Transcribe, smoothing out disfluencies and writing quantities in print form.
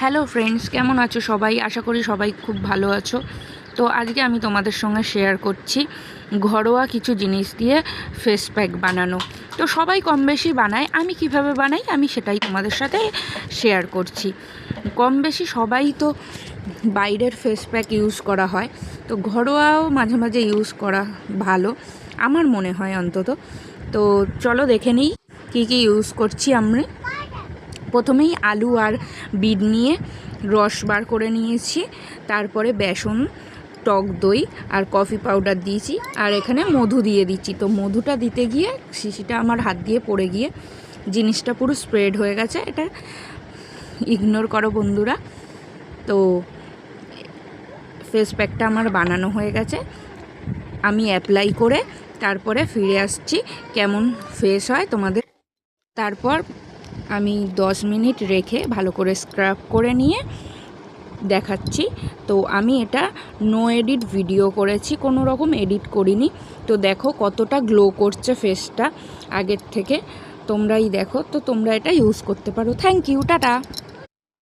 Hello friends, কেমন আছো সবাই? আশা করি সবাই খুব ভালো আছো। তো আজকে আমি তোমাদের সঙ্গে শেয়ার করছি ঘরোয়া কিছু জিনিস দিয়ে ফেস প্যাক বানানো। তো সবাই কম বেশি বানায়, আমি কিভাবে বানাই আমি সেটাই তোমাদের সাথে শেয়ার করছি। কম বেশি সবাই তো বাইরের ফেস প্যাক ইউজ করা হয়, তো ঘরোয়াও মাঝে মাঝে ইউজ করা ভালো আমার মনে হয় অন্তত। তো চলো দেখে নিই কী কী ইউজ করছি আমি। প্রথমেই আলু আর বিট নিয়ে রস বার করে নিয়েছি, তারপরে বেসন, টক দই আর কফি পাউডার দিয়েছি, আর এখানে মধু দিয়ে দিচ্ছি। তো মধুটা দিতে গিয়ে শিশিটা আমার হাত দিয়ে পড়ে গিয়ে জিনিসটা পুরো স্প্রেড হয়ে গেছে, এটা ইগনোর করো বন্ধুরা। তো ফেস প্যাকটা আমার বানানো হয়ে গেছে, আমি অ্যাপ্লাই করে তারপরে ফিরে আসছি কেমন ফেস হয় তোমাদের। তারপর আমি 10 মিনিট রেখে ভালো করে স্ক্রাব করে নিয়ে দেখাচ্ছি। তো আমি এটা নো এডিট ভিডিও করেছি, কোনো রকম এডিট করিনি। তো দেখো কতটা গ্লো করছে ফেসটা আগের থেকে, তোমরাই দেখো। তো তোমরা এটা ইউজ করতে পারো। Thank you, tata.